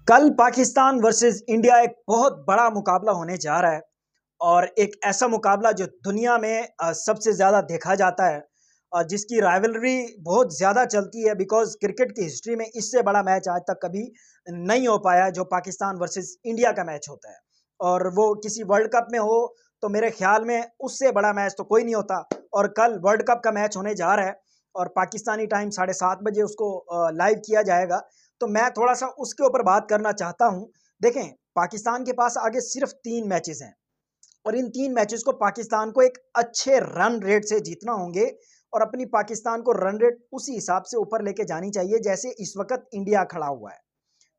कल Pakistan versus India एक बहुत बड़ा मुकाबला होने जा रहा है और एक ऐसा मुकाबला जो दुनिया में सबसे ज़्यादा देखा जाता है और जिसकी राइवलरी बहुत ज़्यादा चलती है बिकॉज क्रिकेट की हिस्ट्री में इससे बड़ा मैच आज तक कभी नहीं हो पाया जो पाकिस्तान वर्सेस इंडिया का मैच होता है। और वो किसी वर्ल्ड कप में हो तो मेरे ख्याल में उससे बड़ा मैच तो कोई नहीं होता। और कल वर्ल्ड कप का मैच होने जा रहा है और पाकिस्तानी टाइम 7:30 बजे उसको लाइव किया जाएगा। तो मैं थोड़ा सा उसके ऊपर बात करना चाहता हूँ। देखें, पाकिस्तान के पास आगे सिर्फ 3 मैचेस हैं और इन 3 मैचेस को पाकिस्तान को एक अच्छे रन रेट से जीतना होंगे और अपनी पाकिस्तान को रन रेट उसी हिसाब से ऊपर लेके जानी चाहिए जैसे इस वक्त इंडिया खड़ा हुआ है।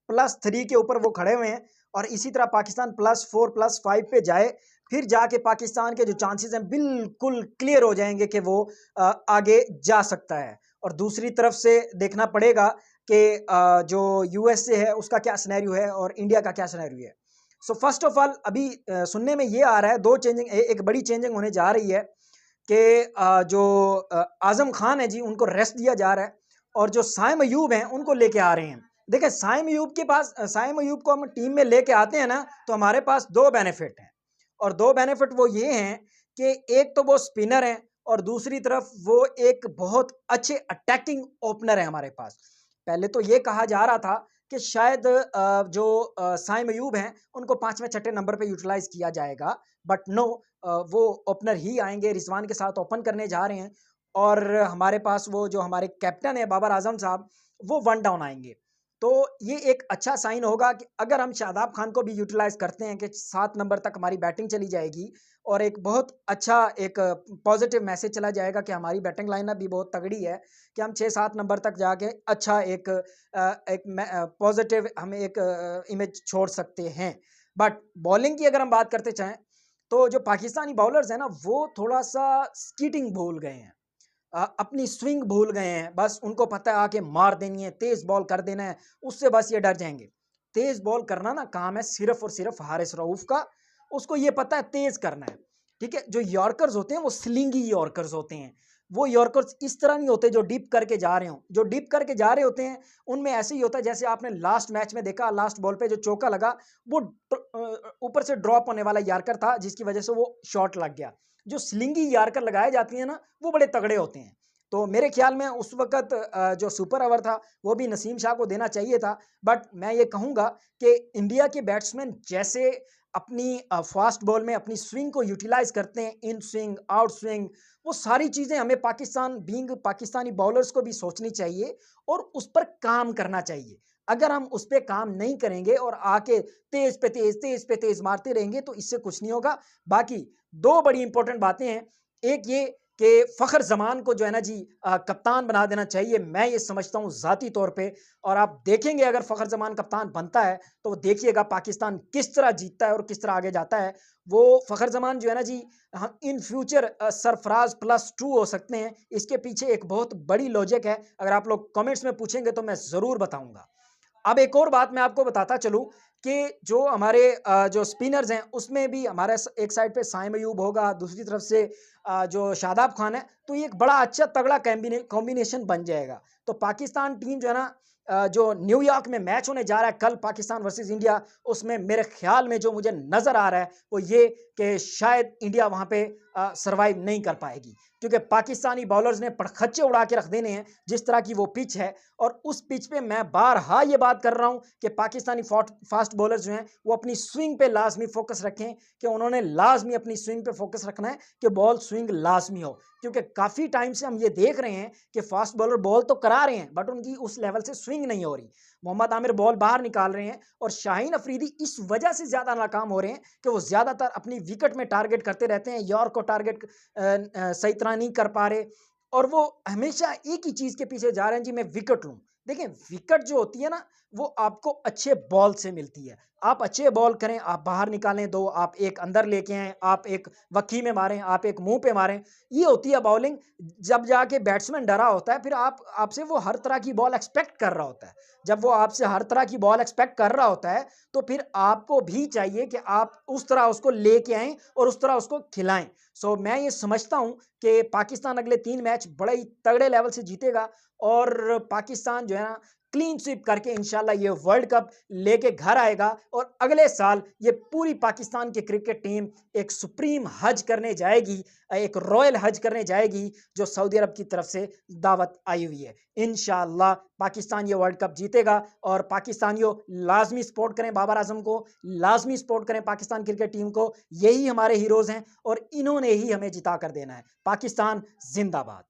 +3 के ऊपर वो खड़े हुए हैं और इसी तरह पाकिस्तान +4 +5 पे जाए, फिर जाके पाकिस्तान के जो चांसेस हैं बिल्कुल क्लियर हो जाएंगे कि वो आगे जा सकता है। और दूसरी तरफ से देखना पड़ेगा कि जो यूएसए है उसका क्या सिनेरियो है और इंडिया का क्या सिनेरियो है। सो फर्स्ट ऑफ ऑल अभी सुनने में ये आ रहा है दो चेंजिंग, एक बड़ी चेंजिंग होने जा रही है कि जो आजम खान है जी उनको रेस्ट दिया जा रहा है और जो साइम अयूब हैं उनको लेके आ रहे हैं। देखिए, साइम अयूब को हम टीम में लेके आते हैं ना तो हमारे पास दो बेनिफिट हैं और दो बेनिफिट वो ये हैं कि एक तो वो स्पिनर हैं और दूसरी तरफ वो एक बहुत अच्छे अटैकिंग ओपनर है हमारे पास। पहले तो ये कहा जा रहा था कि शायद जो साइम अयूब हैं उनको 5वें-6ठे नंबर पे यूटिलाइज किया जाएगा, बट नो, वो ओपनर ही आएंगे, रिजवान के साथ ओपन करने जा रहे हैं और हमारे पास वो जो हमारे कैप्टन है बाबर आजम साहब वो वन डाउन आएंगे। तो ये एक अच्छा साइन होगा कि अगर हम शादाब खान को भी यूटिलाइज करते हैं कि 7 नंबर तक हमारी बैटिंग चली जाएगी और एक बहुत अच्छा एक पॉजिटिव मैसेज चला जाएगा कि हमारी बैटिंग लाइनअप भी बहुत तगड़ी है कि हम 6-7 नंबर तक जाके अच्छा एक पॉजिटिव हम एक इमेज छोड़ सकते हैं। बट बॉलिंग की अगर हम बात करते चाहें तो जो पाकिस्तानी बॉलर्स हैं ना वो थोड़ा सा स्कीटिंग भूल गए हैं, अपनी स्विंग भूल गए हैं। बस उनको पता है आके मार देनी है, तेज बॉल कर देना है, उससे बस ये डर जाएंगे। तेज बॉल करना ना काम है सिर्फ और सिर्फ हारिस रऊफ का, उसको ये पता है तेज करना है। ठीक है, जो यॉर्कर्स होते हैं वो स्लिंगी यॉर्कर्स होते हैं। वो यॉर्कर्स इस तरह नहीं होते जो डीप करके जा रहे हो, जो डीप करके जा रहे होते हैं उनमें ऐसे ही होता है जैसे आपने लास्ट मैच में देखा, लास्ट बॉल पे जो चौका लगा वो ऊपर से ड्रॉप होने वाला यॉर्कर था जिसकी वजह से वो शॉट लग गया। जो स्लिंगी यॉर्कर लगाए जाती है ना वो बड़े तगड़े होते हैं। तो मेरे ख्याल में उस वक्त जो सुपर ओवर था वो भी नसीम शाह को देना चाहिए था। बट मैं ये कहूँगा कि इंडिया के बैट्समैन जैसे अपनी फास्ट बॉल में अपनी स्विंग को यूटिलाइज करते हैं, इन स्विंग आउट स्विंग, वो सारी चीज़ें हमें पाकिस्तान बीइंग पाकिस्तानी बॉलर्स को भी सोचनी चाहिए और उस पर काम करना चाहिए। अगर हम उस पर काम नहीं करेंगे और आके तेज पे तेज मारते रहेंगे तो इससे कुछ नहीं होगा। बाकी दो बड़ी इंपॉर्टेंट बातें हैं। एक ये कि फ़खर जमान को जो है ना जी कप्तान बना देना चाहिए, मैं ये समझता हूँ ज़ाती तौर पे। और आप देखेंगे अगर फ़खर जमान कप्तान बनता है तो देखिएगा पाकिस्तान किस तरह जीतता है और किस तरह आगे जाता है। वो फ़खर जमान जो है ना जी, हम इन फ्यूचर सरफराज +2 हो सकते हैं। इसके पीछे एक बहुत बड़ी लॉजिक है, अगर आप लोग कमेंट्स में पूछेंगे तो मैं ज़रूर बताऊंगा। अब एक और बात मैं आपको बताता चलूँ कि जो हमारे जो स्पिनर्स हैं उसमें भी हमारा एक साइड पे साइम अयूब होगा, दूसरी तरफ से जो शादाब खान है, तो ये एक बड़ा अच्छा तगड़ा कॉम्बिनेशन बन जाएगा। तो पाकिस्तान टीम जो है ना, जो न्यूयॉर्क में मैच होने जा रहा है कल पाकिस्तान वर्सेस इंडिया, उसमें मेरे ख्याल में जो मुझे नज़र आ रहा है वो ये कि शायद इंडिया वहाँ पे सर्वाइव नहीं कर पाएगी क्योंकि पाकिस्तानी बॉलर्स ने पड़खच्चे उड़ा के रख देने हैं जिस तरह की वो पिच है। और उस पिच पे मैं बारहा ये बात कर रहा हूँ कि पाकिस्तानी फास्ट बॉलर्स जो हैं वो अपनी स्विंग पे लाजमी फोकस रखें, कि उन्होंने लाजमी अपनी स्विंग पे फोकस रखना है कि बॉल स्विंग लाजमी हो। क्योंकि काफ़ी टाइम से हम ये देख रहे हैं कि फास्ट बॉलर बॉल तो करा रहे हैं बट उनकी उस लेवल से स्विंग नहीं हो रही। मोहम्मद आमिर बॉल बाहर निकाल रहे हैं और शाहीन अफरीदी इस वजह से ज़्यादा नाकाम हो रहे हैं कि वो ज़्यादातर अपनी विकेट में टारगेट करते रहते हैं, यॉर्क को टारगेट सही तरह नहीं कर पा रहे और वो हमेशा एक ही चीज़ के पीछे जा रहे हैं जी, मैं विकेट लूँ। देखिए, विकेट जो होती है ना वो आपको अच्छे बॉल से मिलती है। आप अच्छे बॉल करें, आप बाहर निकालें दो, आप एक अंदर लेके आएँ, आप एक वक्की में मारें, आप एक मुँह पे मारें, ये होती है बॉलिंग। जब जाके बैट्समैन डरा होता है फिर आपसे वो हर तरह की बॉल एक्सपेक्ट कर रहा होता है। जब वो आपसे हर तरह की बॉल एक्सपेक्ट कर रहा होता है तो फिर आपको भी चाहिए कि आप उस तरह उसको लेके आएँ और उस तरह उसको खिलाएँ। सो मैं ये समझता हूँ कि पाकिस्तान अगले 3 मैच बड़े ही तगड़े लेवल से जीतेगा और पाकिस्तान जो है ना क्लीन स्वीप करके इंशाल्लाह ये वर्ल्ड कप लेके घर आएगा और अगले साल ये पूरी पाकिस्तान की क्रिकेट टीम एक सुप्रीम हज करने जाएगी, एक रॉयल हज करने जाएगी जो सऊदी अरब की तरफ से दावत आई हुई है। इंशाल्लाह पाकिस्तान ये वर्ल्ड कप जीतेगा और पाकिस्तानियों लाजमी सपोर्ट करें बाबर आजम को, लाजमी सपोर्ट करें पाकिस्तान क्रिकेट टीम को। यही हमारे हीरोज़ हैं और इन्होंने ही हमें जिता कर देना है। पाकिस्तान जिंदाबाद।